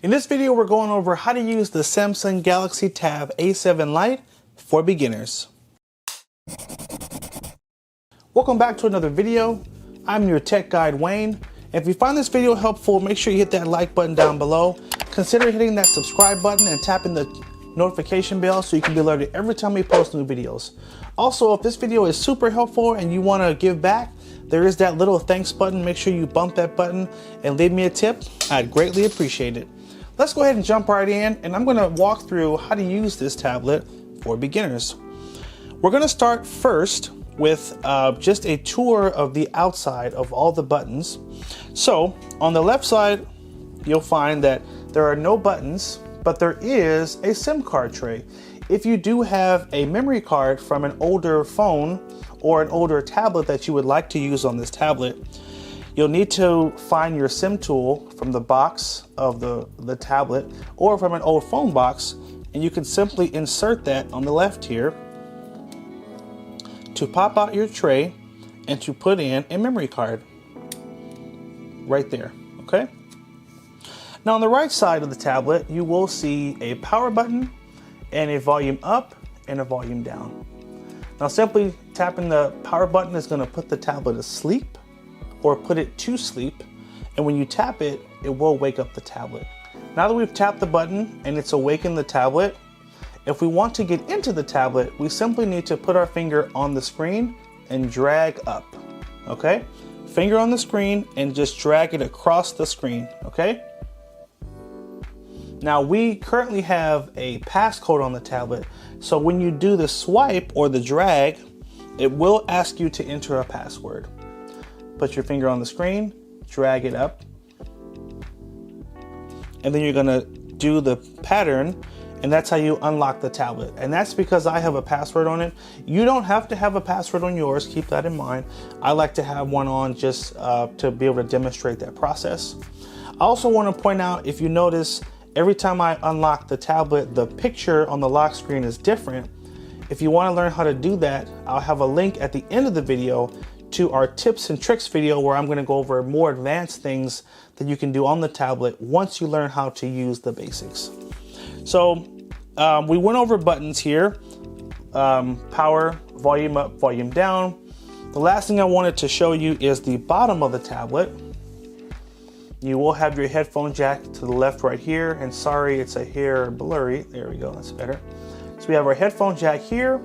In this video, we're going over how to use the Samsung Galaxy Tab A7 Lite for beginners. Welcome back to another video. I'm your tech guide, Wayne. If you find this video helpful, make sure you hit that like button down below. Consider hitting that subscribe button and tapping the notification bell so you can be alerted every time we post new videos. Also, if this video is super helpful and you want to give back, there is that little thanks button. Make sure you bump that button and leave me a tip. I'd greatly appreciate it. Let's go ahead and jump right in, and I'm going to walk through how to use this tablet for beginners. We're going to start first with just a tour of the outside of all the buttons. So on the left side, you'll find that there are no buttons, but there is a SIM card tray. If you do have a memory card from an older phone or an older tablet that you would like to use on this tablet, you'll need to find your SIM tool from the box of the tablet or from an old phone box, and you can simply insert that on the left here to pop out your tray and to put in a memory card right there, okay? Now on the right side of the tablet, you will see a power button and a volume up and a volume down. Now simply tapping the power button is going to put the tablet asleep or put it to sleep, and when you tap it, it will wake up the tablet. Now that we've tapped the button and it's awakened the tablet, if we want to get into the tablet, we simply need to put our finger on the screen and drag up, okay? Finger on the screen and just drag it across the screen, okay? Now we currently have a passcode on the tablet, so when you do the swipe or the drag, it will ask you to enter a password. Put your finger on the screen, drag it up, and then you're gonna do the pattern, and that's how you unlock the tablet. And that's because I have a password on it. You don't have to have a password on yours, keep that in mind. I like to have one on just to be able to demonstrate that process. I also wanna point out, if you notice, every time I unlock the tablet, the picture on the lock screen is different. If you wanna learn how to do that, I'll have a link at the end of the video to our tips and tricks video where I'm going to go over more advanced things that you can do on the tablet once you learn how to use the basics. So we went over buttons here, power, volume up, volume down. The last thing I wanted to show you is the bottom of the tablet. You will have your headphone jack to the left right here, and sorry it's a hair blurry, there we go, that's better. So we have our headphone jack here,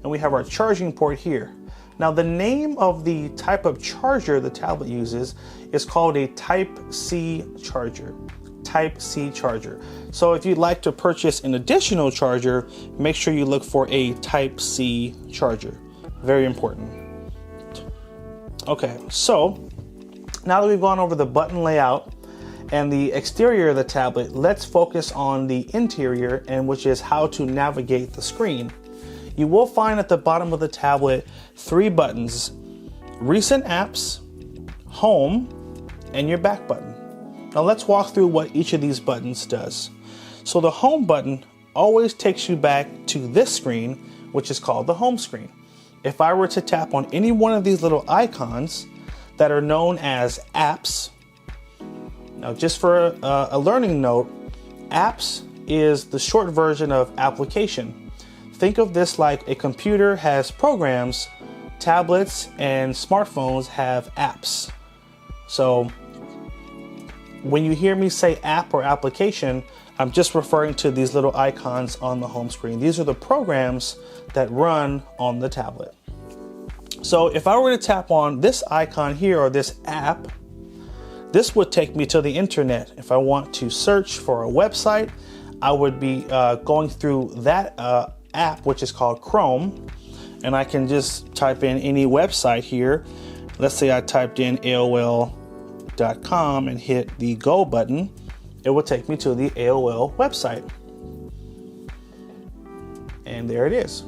and we have our charging port here. Now the name of the type of charger the tablet uses is called a Type-C charger. Type-C charger. So if you'd like to purchase an additional charger, make sure you look for a Type-C charger. Very important. Okay, so now that we've gone over the button layout and the exterior of the tablet, let's focus on the interior, and which is how to navigate the screen. You will find at the bottom of the tablet 3 buttons: recent apps, home, and your back button. Now let's walk through what each of these buttons does. So the home button always takes you back to this screen, which is called the home screen. If I were to tap on any one of these little icons that are known as apps, now just for a learning note, apps is the short version of application. Think of this like a computer has programs, tablets and smartphones have apps. So when you hear me say app or application, I'm just referring to these little icons on the home screen. These are the programs that run on the tablet. So if I were to tap on this icon here, or this app, this would take me to the internet. If I want to search for a website, I would be going through that app, which is called Chrome, and I can just type in any website here. Let's say I typed in AOL.com and hit the go button. It will take me to the AOL website. And there it is.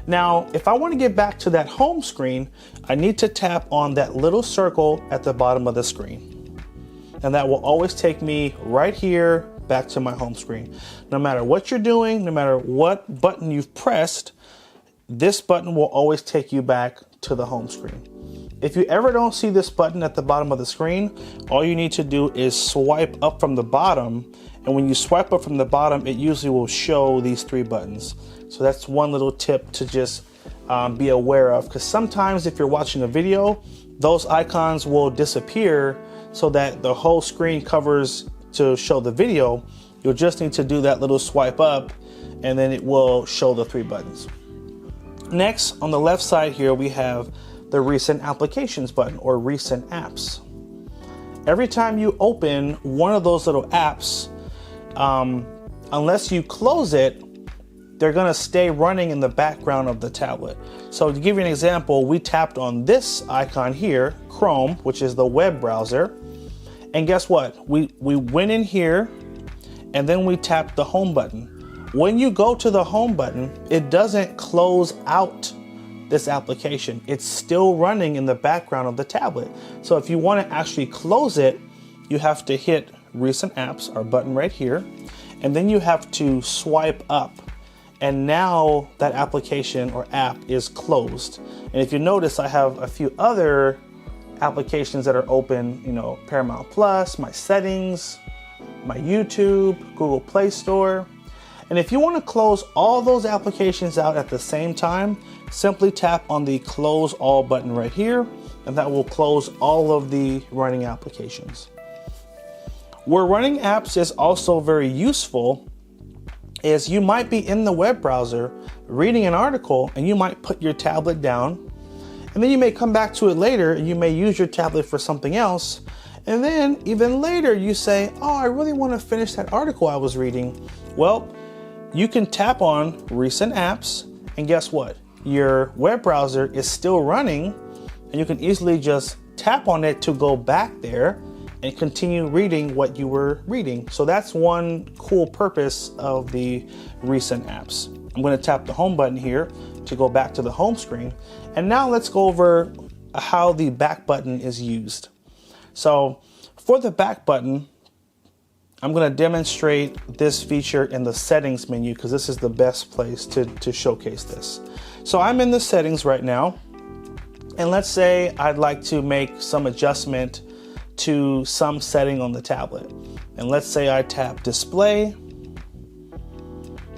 Now, if I want to get back to that home screen, I need to tap on that little circle at the bottom of the screen. And that will always take me right here back to my home screen. No matter what you're doing, no matter what button you've pressed, this button will always take you back to the home screen. If you ever don't see this button at the bottom of the screen, all you need to do is swipe up from the bottom. And when you swipe up from the bottom, it usually will show these 3 buttons. So that's one little tip to just be aware of, because sometimes if you're watching a video, those icons will disappear so that the whole screen covers to show the video. You'll just need to do that little swipe up and then it will show the 3 buttons. Next, on the left side here, we have the recent applications button, or recent apps. Every time you open one of those little apps, unless you close it, they're gonna stay running in the background of the tablet. So to give you an example, we tapped on this icon here, Chrome, which is the web browser. And guess what? We went in here and then we tapped the home button. When you go to the home button, it doesn't close out this application. It's still running in the background of the tablet. So if you want to actually close it, you have to hit recent apps, our button right here, and then you have to swipe up. And now that application or app is closed. And if you notice, I have a few other applications that are open, you know, Paramount Plus, my settings, my YouTube, Google Play Store. And if you want to close all those applications out at the same time, simply tap on the close all button right here, and that will close all of the running applications. Where running apps is also very useful is you might be in the web browser reading an article and you might put your tablet down, and then you may come back to it later and you may use your tablet for something else. And then even later you say, oh, I really want to finish that article I was reading. Well, you can tap on recent apps, and guess what? Your web browser is still running, and you can easily just tap on it to go back there and continue reading what you were reading. So that's one cool purpose of the recent apps. I'm going to tap the home button here to go back to the home screen. And now let's go over how the back button is used. So for the back button, I'm going to demonstrate this feature in the settings menu because this is the best place to showcase this. So I'm in the settings right now, and let's say I'd like to make some adjustment to some setting on the tablet. And let's say I tap display,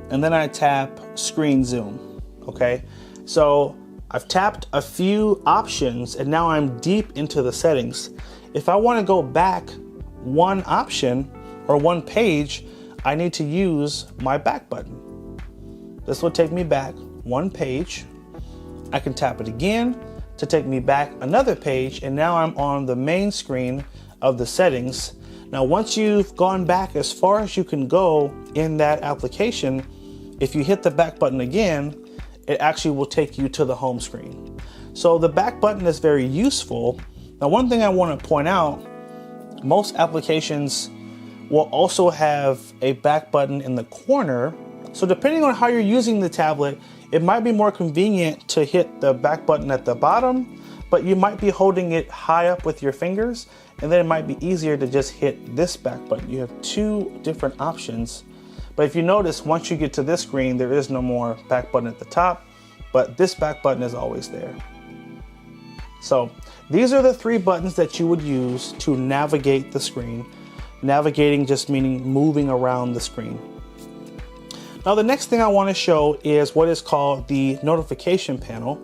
and then I tap screen zoom. Okay, so I've tapped a few options and now I'm deep into the settings. If I want to go back one option or one page, I need to use my back button. This will take me back one page. I can tap it again to take me back another page, and now I'm on the main screen of the settings. Now, once you've gone back as far as you can go in that application, if you hit the back button again, it actually will take you to the home screen. So the back button is very useful. Now, one thing I want to point out, most applications will also have a back button in the corner. So depending on how you're using the tablet, it might be more convenient to hit the back button at the bottom, but you might be holding it high up with your fingers, and then it might be easier to just hit this back button. You have two different options. But if you notice, once you get to this screen, there is no more back button at the top, but this back button is always there. So these are the three buttons that you would use to navigate the screen. Navigating just meaning moving around the screen. Now, the next thing I want to show is what is called the notification panel.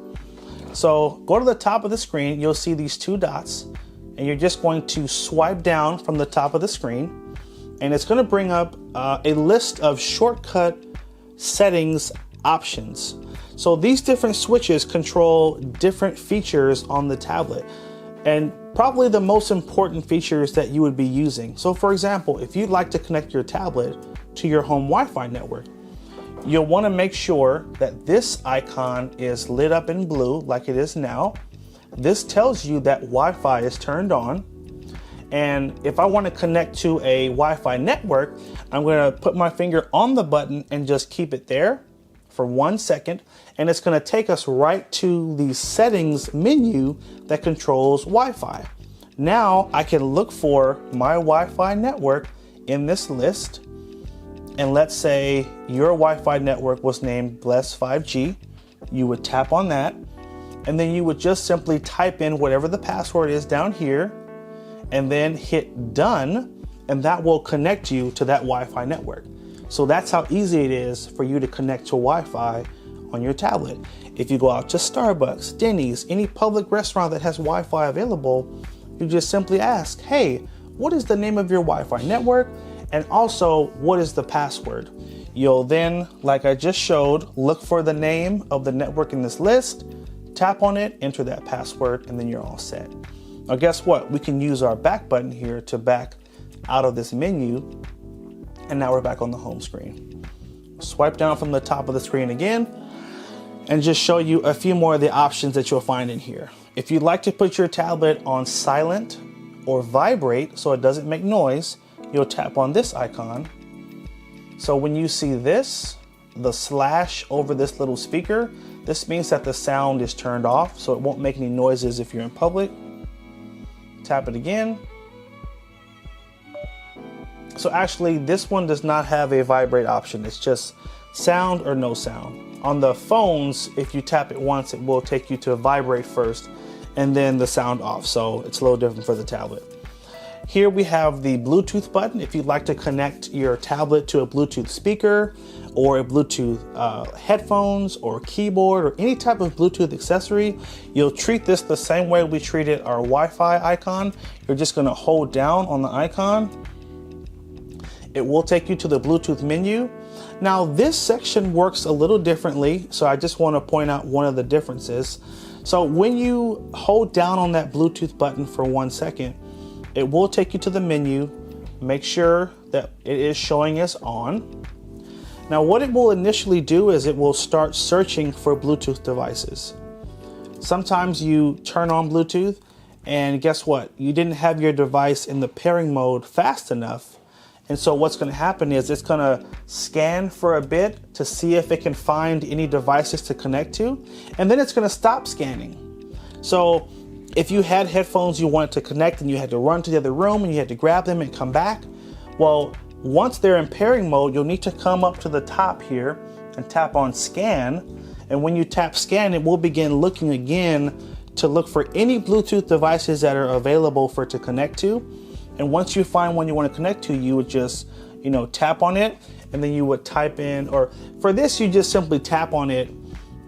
So go to the top of the screen, you'll see these two dots, and you're just going to swipe down from the top of the screen, and it's going to bring up a list of shortcut settings options. So these different switches control different features on the tablet, and probably the most important features that you would be using. So for example, if you'd like to connect your tablet to your home Wi-Fi network, you'll want to make sure that this icon is lit up in blue like it is now. This tells you that Wi-Fi is turned on. And if I want to connect to a Wi-Fi network, I'm going to put my finger on the button and just keep it there for 1 second. And it's going to take us right to the settings menu that controls Wi-Fi. Now I can look for my Wi-Fi network in this list. And let's say your Wi-Fi network was named Bless 5G. You would tap on that. and then you would just simply type in whatever the password is down here and then hit done, and that will connect you to that Wi-Fi network. So that's how easy it is for you to connect to Wi-Fi on your tablet. If you go out to Starbucks, Denny's, any public restaurant that has Wi-Fi available, you just simply ask, hey, what is the name of your Wi-Fi network? And also, what is the password? You'll then, like I just showed, look for the name of the network in this list, tap on it, enter that password, and then you're all set. Now guess what? We can use our back button here to back out of this menu, and now we're back on the home screen. Swipe down from the top of the screen again, and just show you a few more of the options that you'll find in here. If you'd like to put your tablet on silent or vibrate so it doesn't make noise, you'll tap on this icon. So when you see this, the slash over this little speaker, this means that the sound is turned off, so it won't make any noises if you're in public. Tap it again. So actually, this one does not have a vibrate option. It's just sound or no sound. On the phones, if you tap it once, it will take you to vibrate first and then the sound off. So it's a little different for the tablet. Here we have the Bluetooth button. If you'd like to connect your tablet to a Bluetooth speaker or a Bluetooth headphones or keyboard or any type of Bluetooth accessory, you'll treat this the same way we treated our Wi-Fi icon. You're just gonna hold down on the icon. It will take you to the Bluetooth menu. Now this section works a little differently, so I just want to point out one of the differences. So when you hold down on that Bluetooth button for 1 second, it will take you to the menu. Make sure that it is showing as on. Now what it will initially do is it will start searching for Bluetooth devices. Sometimes you turn on Bluetooth and guess what? You didn't have your device in the pairing mode fast enough. And so what's going to happen is it's going to scan for a bit to see if it can find any devices to connect to, and then it's going to stop scanning. So if you had headphones you wanted to connect and you had to run to the other room and you had to grab them and come back, well, once they're in pairing mode, you'll need to come up to the top here and tap on scan. And when you tap scan, it will begin looking again to look for any Bluetooth devices that are available for it to connect to. And once you find one you want to connect to, you would just, tap on it, and then you would type in, or for this, you just simply tap on it,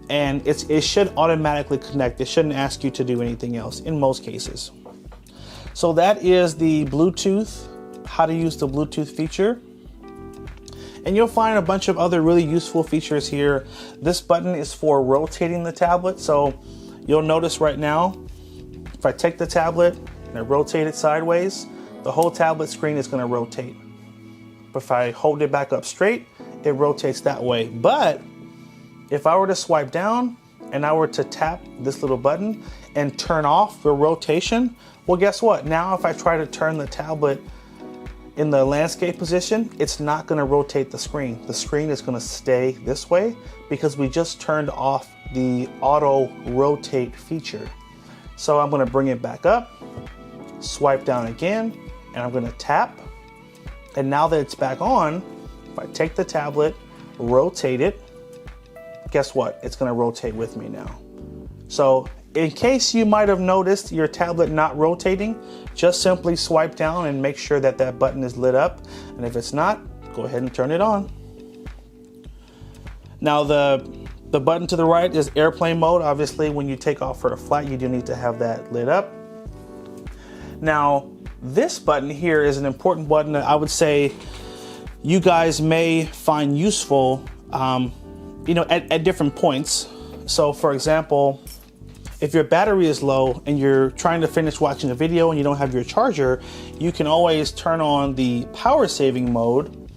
and it should automatically connect. It shouldn't ask you to do anything else in most cases. So that is the Bluetooth, how to use the Bluetooth feature. And you'll find a bunch of other really useful features here. This button is for rotating the tablet. So you'll notice right now, if I take the tablet and I rotate it sideways, the whole tablet screen is going to rotate. But if I hold it back up straight, it rotates that way. But if I were to swipe down and I were to tap this little button and turn off the rotation, well, guess what? Now if I try to turn the tablet in the landscape position, it's not going to rotate the screen. The screen is going to stay this way because we just turned off the auto rotate feature. So I'm going to bring it back up, swipe down again, and I'm going to tap. And now that it's back on, if I take the tablet, rotate it, guess what? It's going to rotate with me now. So in case you might have noticed your tablet not rotating, just simply swipe down and make sure that that button is lit up. And if it's not, go ahead and turn it on. Now the button to the right is airplane mode. Obviously, when you take off for a flight, you do need to have that lit up. Now, this button here is an important button that I would say you guys may find useful, at different points. So for example, if your battery is low and you're trying to finish watching a video and you don't have your charger, you can always turn on the power saving mode.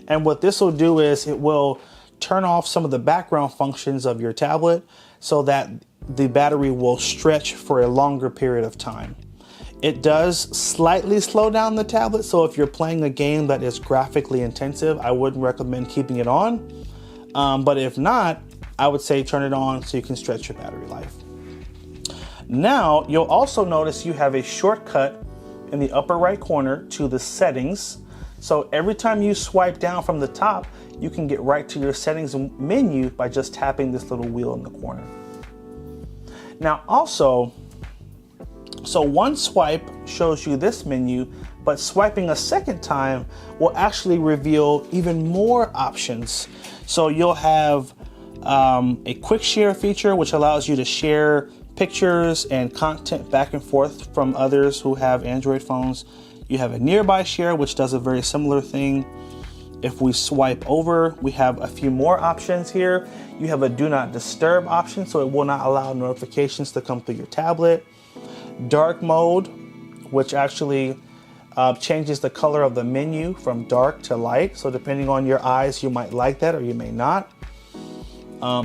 And what this will do is it will turn off some of the background functions of your tablet so that the battery will stretch for a longer period of time. It does slightly slow down the tablet, so if you're playing a game that is graphically intensive, I wouldn't recommend keeping it on. But if not, I would say turn it on so you can stretch your battery life. Now, you'll also notice you have a shortcut in the upper right corner to the settings. So every time you swipe down from the top, you can get right to your settings menu by just tapping this little wheel in the corner. Now also, so one swipe shows you this menu, but swiping a second time will actually reveal even more options. So you'll have a quick share feature, which allows you to share pictures and content back and forth from others who have Android phones. You have a nearby share, which does a very similar thing. If we swipe over, we have a few more options here. You have a do not disturb option, so it will not allow notifications to come through your tablet. Dark mode, which actually changes the color of the menu from dark to light. So depending on your eyes, you might like that or you may not.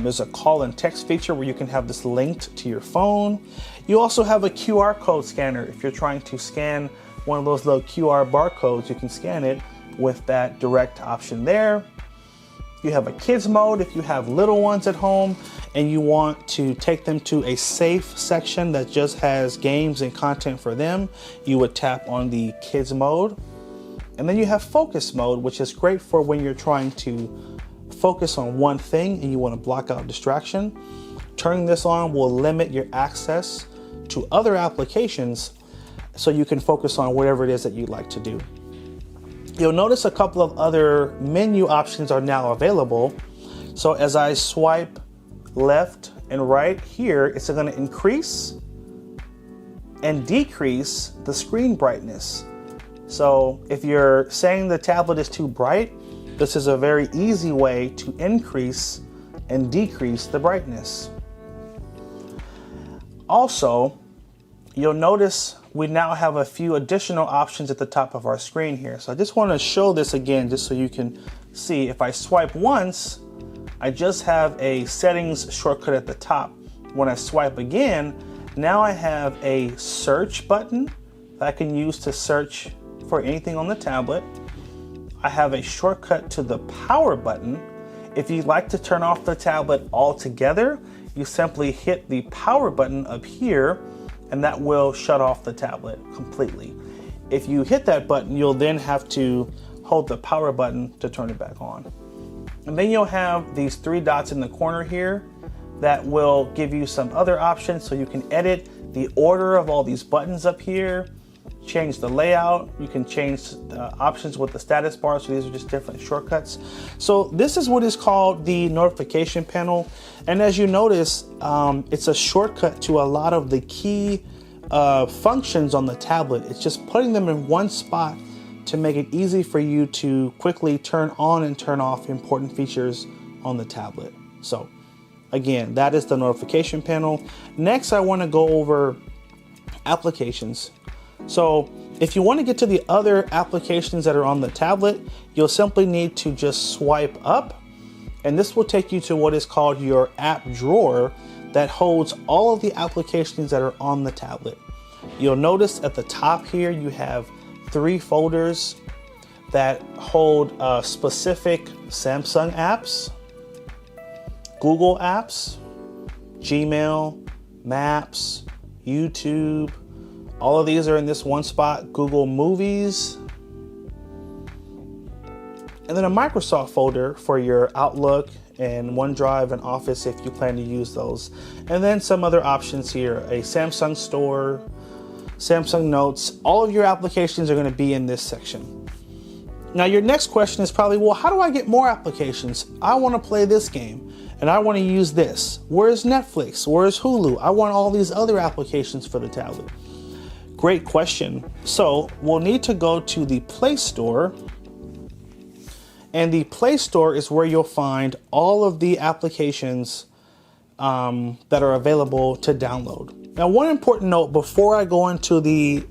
There's a call and text feature where you can have this linked to your phone. You also have a QR code scanner. If you're trying to scan one of those little QR barcodes, you can scan it with that direct option there. You have a kids mode if you have little ones at home and you want to take them to a safe section that just has games and content for them. You would tap on the kids mode. And then you have focus mode, which is great for when you're trying to focus on one thing and you want to block out distraction. Turning this on will limit your access to other applications so you can focus on whatever it is that you'd like to do. You'll notice a couple of other menu options are now available. So as I swipe left and right here, it's going to increase and decrease the screen brightness. So if you're saying the tablet is too bright, this is a very easy way to increase and decrease the brightness. Also, you'll notice we now have a few additional options at the top of our screen here. So I just want to show this again just so you can see. If I swipe once, I just have a settings shortcut at the top. When I swipe again, now I have a search button that I can use to search for anything on the tablet. I have a shortcut to the power button. If you'd like to turn off the tablet altogether, you simply hit the power button up here and that will shut off the tablet completely. If you hit that button, you'll then have to hold the power button to turn it back on. And then you'll have these three dots in the corner here that will give you some other options. So you can edit the order of all these buttons up here, change the layout. You can change options with the status bar. So these are just different shortcuts. So this is what is called the notification panel. And as you notice, it's a shortcut to a lot of the key functions on the tablet. It's just putting them in one spot to make it easy for you to quickly turn on and turn off important features on the tablet. So again, that is the notification panel. Next, I want to go over applications. So if you want to get to the other applications that are on the tablet, you'll simply need to just swipe up, and this will take you to what is called your app drawer that holds all of the applications that are on the tablet. You'll notice at the top here, you have 3 folders that hold specific Samsung apps, Google apps, Gmail, Maps, YouTube. All of these are in this one spot. Google Movies, and then a Microsoft folder for your Outlook and OneDrive and Office if you plan to use those. And then some other options here, a Samsung Store, Samsung Notes. All of your applications are going to be in this section. Now your next question is probably, well, how do I get more applications? I want to play this game and I want to use this. Where's Netflix? Where's Hulu? I want all these other applications for the tablet. Great question. So we'll need to go to the Play Store, and the Play Store is where you'll find all of the applications that are available to download. Now, one important note before I go into the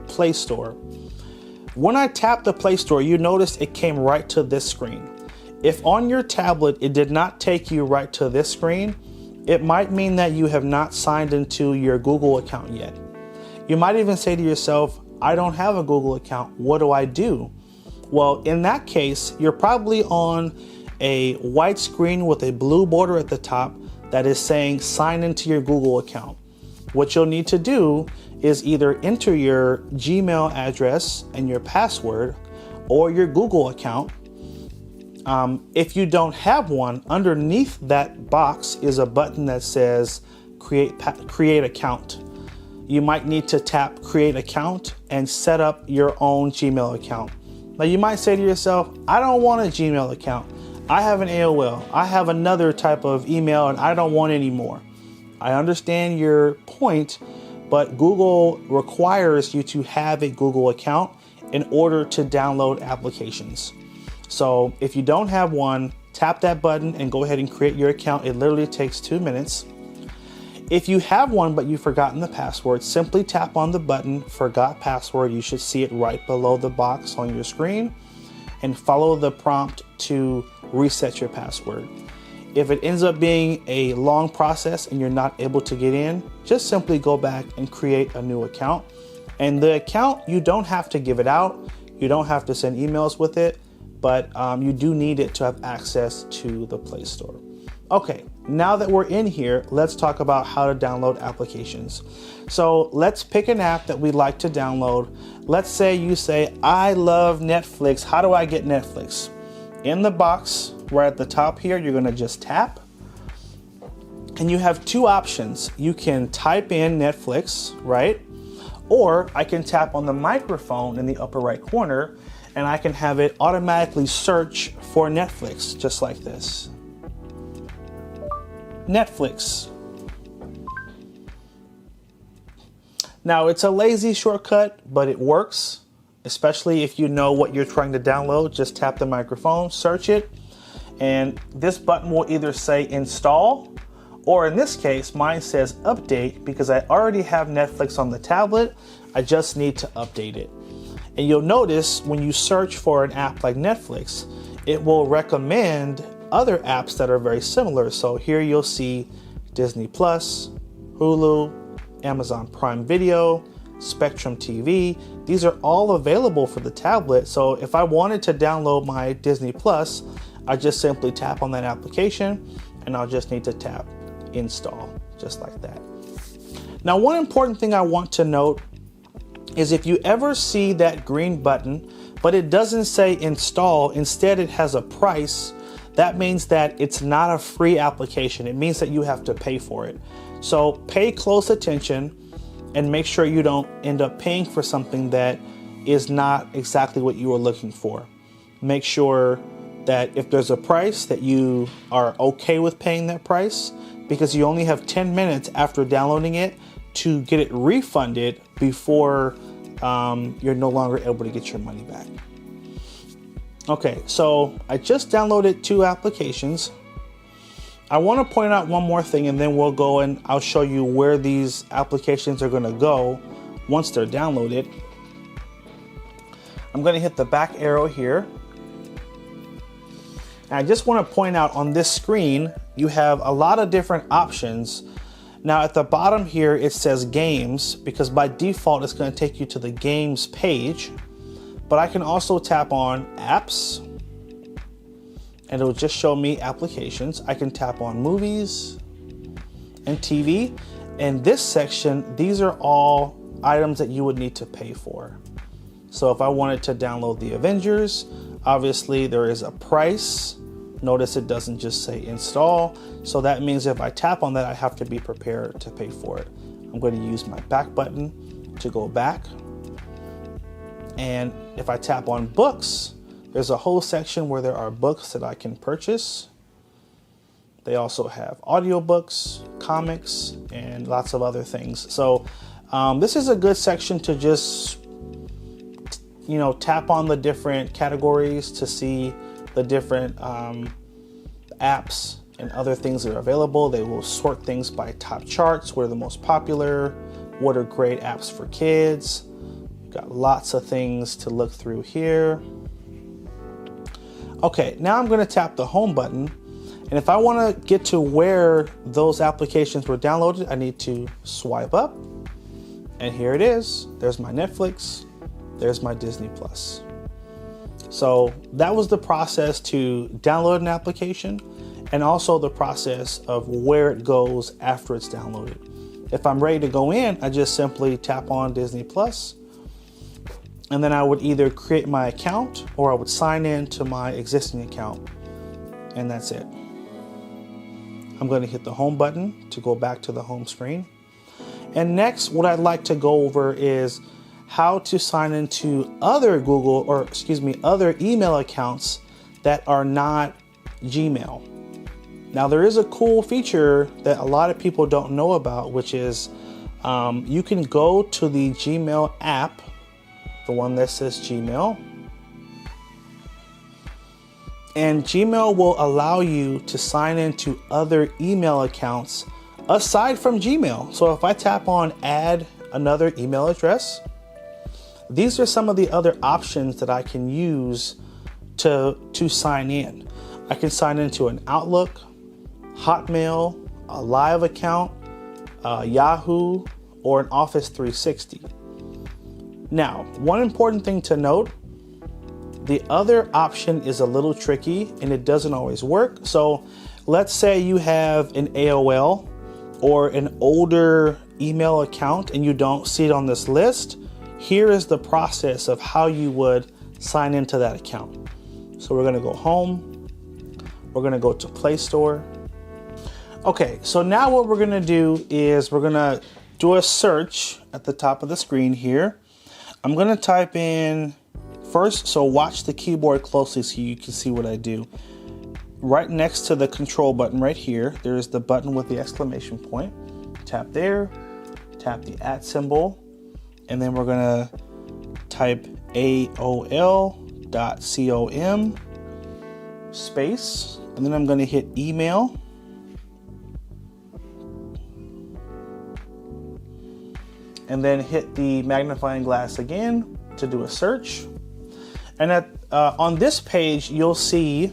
Play Store, when I tap the Play Store, you notice it came right to this screen. If on your tablet it did not take you right to this screen, it might mean that you have not signed into your Google account yet. You might even say to yourself, I don't have a Google account. What do I do? Well, in that case, you're probably on a white screen with a blue border at the top that is saying sign into your Google account. What you'll need to do is either enter your Gmail address and your password or your Google account. If you don't have one, underneath that box is a button that says create account. You might need to tap create account and set up your own Gmail account. Now you might say to yourself, I don't want a Gmail account. I have an AOL. I have another type of email and I don't want any more. I understand your point, but Google requires you to have a Google account in order to download applications. So if you don't have one, tap that button and go ahead and create your account. It literally takes 2 minutes. If you have one but you've forgotten the password, simply tap on the button forgot password. You should see it right below the box on your screen, and follow the prompt to reset your password. If it ends up being a long process and you're not able to get in, just simply go back and create a new account. And the account, you don't have to give it out. You don't have to send emails with it, but you do need it to have access to the Play Store. Okay, now that we're in here, let's talk about how to download applications. So let's pick an app that we'd like to download. Let's say you say, I love Netflix. How do I get Netflix? In the box right at the top here, you're gonna just tap. And you have two options. You can type in Netflix, right? Or I can tap on the microphone in the upper right corner and I can have it automatically search for Netflix, just like this. Netflix. Now it's a lazy shortcut, but it works, especially if you know what you're trying to download. Just tap the microphone, search it, and this button will either say install, or in this case, mine says update because I already have Netflix on the tablet. I just need to update it. And you'll notice when you search for an app like Netflix, it will recommend other apps that are very similar. So here you'll see Disney Plus, Hulu, Amazon Prime Video, Spectrum TV. These are all available for the tablet. So if I wanted to download my Disney Plus, I just simply tap on that application and I'll just need to tap install, just like that. Now, one important thing I want to note is if you ever see that green button, but it doesn't say install, instead it has a price, that means that it's not a free application. It means that you have to pay for it. So pay close attention and make sure you don't end up paying for something that is not exactly what you were looking for. Make sure that if there's a price that you are okay with paying that price, because you only have 10 minutes after downloading it to get it refunded before you're no longer able to get your money back. Okay, so I just downloaded 2 applications. I want to point out one more thing and then we'll go and I'll show you where these applications are going to go once they're downloaded. I'm going to hit the back arrow here. And I just want to point out on this screen, you have a lot of different options. Now at the bottom here, it says games because by default, it's going to take you to the games page. But I can also tap on apps and it'll just show me applications. I can tap on movies and TV. In this section, these are all items that you would need to pay for. So if I wanted to download the Avengers, obviously there is a price. Notice it doesn't just say install. So that means if I tap on that, I have to be prepared to pay for it. I'm going to use my back button to go back. And if I tap on books, there's a whole section where there are books that I can purchase. They also have audiobooks, comics, and lots of other things. So this is a good section to just, tap on the different categories to see the different apps and other things that are available. They will sort things by top charts, what are the most popular, what are great apps for kids. Got lots of things to look through here. Okay, now I'm going to tap the home button. And if I want to get to where those applications were downloaded, I need to swipe up. And here it is. There's my Netflix. There's my Disney Plus. So that was the process to download an application and also the process of where it goes after it's downloaded. If I'm ready to go in, I just simply tap on Disney Plus. And then I would either create my account or I would sign in to my existing account. And that's it. I'm going to hit the home button to go back to the home screen. And next, what I'd like to go over is how to sign into other other email accounts that are not Gmail. Now, there is a cool feature that a lot of people don't know about, which is you can go to the Gmail app, the one that says Gmail, and Gmail will allow you to sign into other email accounts aside from Gmail. So if I tap on add another email address, these are some of the other options that I can use to sign in. I can sign into an Outlook, Hotmail, a Live account, Yahoo, or an Office 360. Now, one important thing to note, the other option is a little tricky and it doesn't always work. So let's say you have an AOL or an older email account and you don't see it on this list. Here is the process of how you would sign into that account. So we're gonna go home, we're gonna go to Play Store. Okay, so now what we're gonna do is we're gonna do a search at the top of the screen here. I'm gonna type in first, so watch the keyboard closely so you can see what I do. Right next to the control button right here, there's the button with the exclamation point. Tap there, tap the @ symbol, and then we're gonna type AOL.com space, and then I'm gonna hit email. And then hit the magnifying glass again to do a search. And on this page, you'll see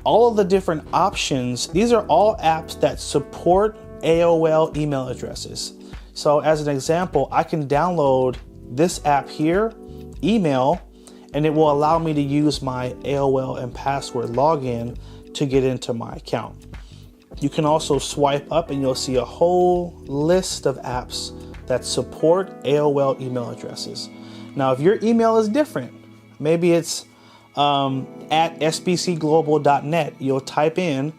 all of the different options. These are all apps that support AOL email addresses. So as an example, I can download this app here, email, and it will allow me to use my AOL and password login to get into my account. You can also swipe up and you'll see a whole list of apps that support AOL email addresses. Now, if your email is different, maybe it's at sbcglobal.net, you'll type in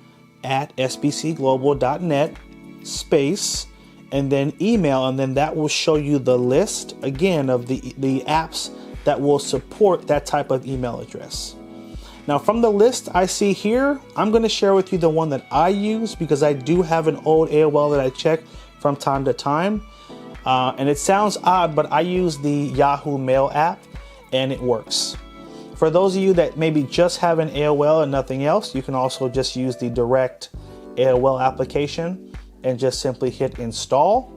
at sbcglobal.net space and then email, and then that will show you the list again of the apps that will support that type of email address. Now, from the list I see here, I'm going to share with you the one that I use because I do have an old AOL that I check from time to time. And it sounds odd, but I use the Yahoo Mail app and it works. For those of you that maybe just have an AOL and nothing else, you can also just use the direct AOL application and just simply hit install.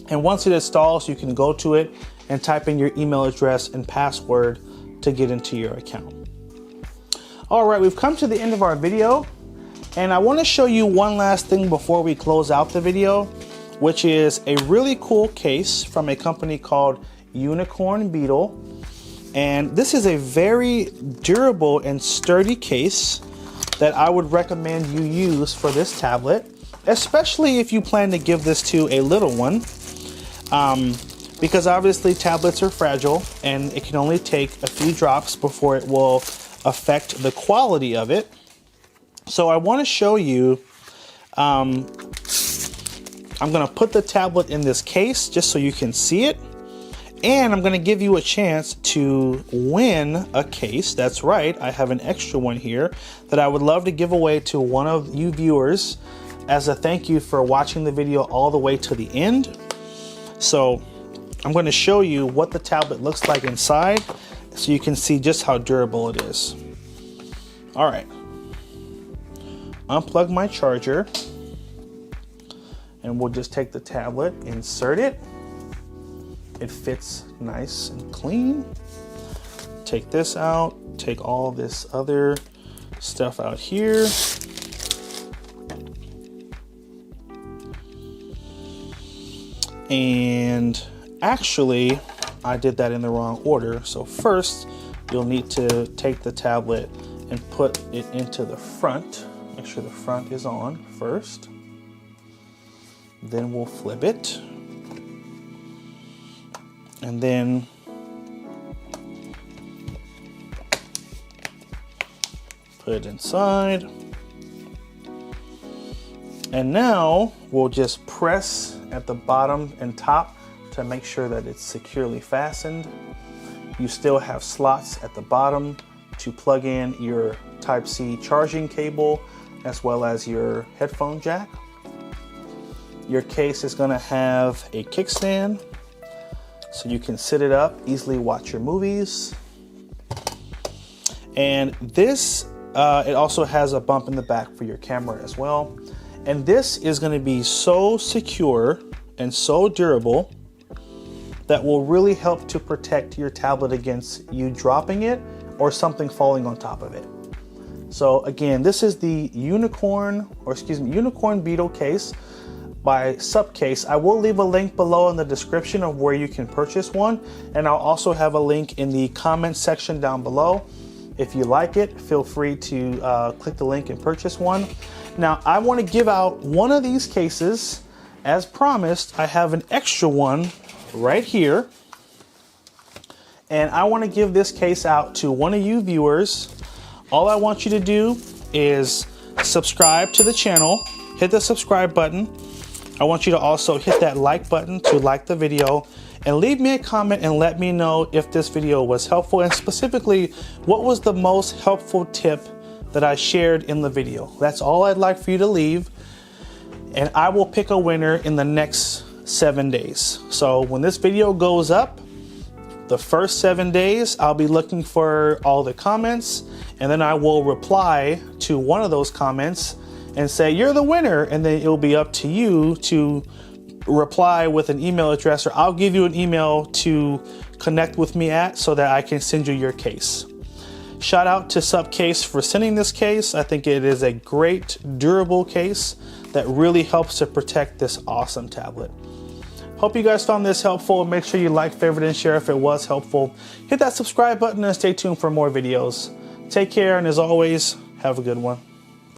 And once it installs, you can go to it and type in your email address and password to get into your account. All right, we've come to the end of our video, and I want to show you one last thing before we close out the video, which is a really cool case from a company called Unicorn Beetle. And this is a very durable and sturdy case that I would recommend you use for this tablet, especially if you plan to give this to a little one, because obviously tablets are fragile and it can only take a few drops before it will affect the quality of it. So I want to show you, I'm going to put the tablet in this case just so you can see it. And I'm going to give you a chance to win a case. That's right, I have an extra one here that I would love to give away to one of you viewers as a thank you for watching the video all the way to the end. So I'm going to show you what the tablet looks like inside so you can see just how durable it is. All right, unplug my charger. And we'll just take the tablet, insert it. It fits nice and clean. Take this out, take all this other stuff out here. And actually, I did that in the wrong order. So first, you'll need to take the tablet and put it into the front. Make sure the front is on first. Then we'll flip it. And then put it inside. And now we'll just press at the bottom and top to make sure that it's securely fastened. You still have slots at the bottom to plug in your Type-C charging cable as well as your headphone jack. Your case is going to have a kickstand so you can sit it up, easily watch your movies. And this, it also has a bump in the back for your camera as well. And this is going to be so secure and so durable that will really help to protect your tablet against you dropping it or something falling on top of it. So again, this is the Unicorn Beetle case by Subcase. I will leave a link below in the description of where you can purchase one, and I'll also have a link in the comment section down below. If you like it, feel free to click the link and purchase one. Now, I want to give out one of these cases. As promised, I have an extra one right here. And I want to give this case out to one of you viewers. All I want you to do is subscribe to the channel, hit the subscribe button. I want you to also hit that like button to like the video, and leave me a comment and let me know if this video was helpful, and specifically what was the most helpful tip that I shared in the video. That's all I'd like for you to leave, and I will pick a winner in the next 7 days. So when this video goes up, the first 7 days, I'll be looking for all the comments, and then I will reply to one of those comments and say, you're the winner, and then it'll be up to you to reply with an email address, or I'll give you an email to connect with me at so that I can send you your case. Shout out to Subcase for sending this case. I think it is a great, durable case that really helps to protect this awesome tablet. Hope you guys found this helpful. Make sure you like, favorite, and share if it was helpful. Hit that subscribe button and stay tuned for more videos. Take care, and as always, have a good one.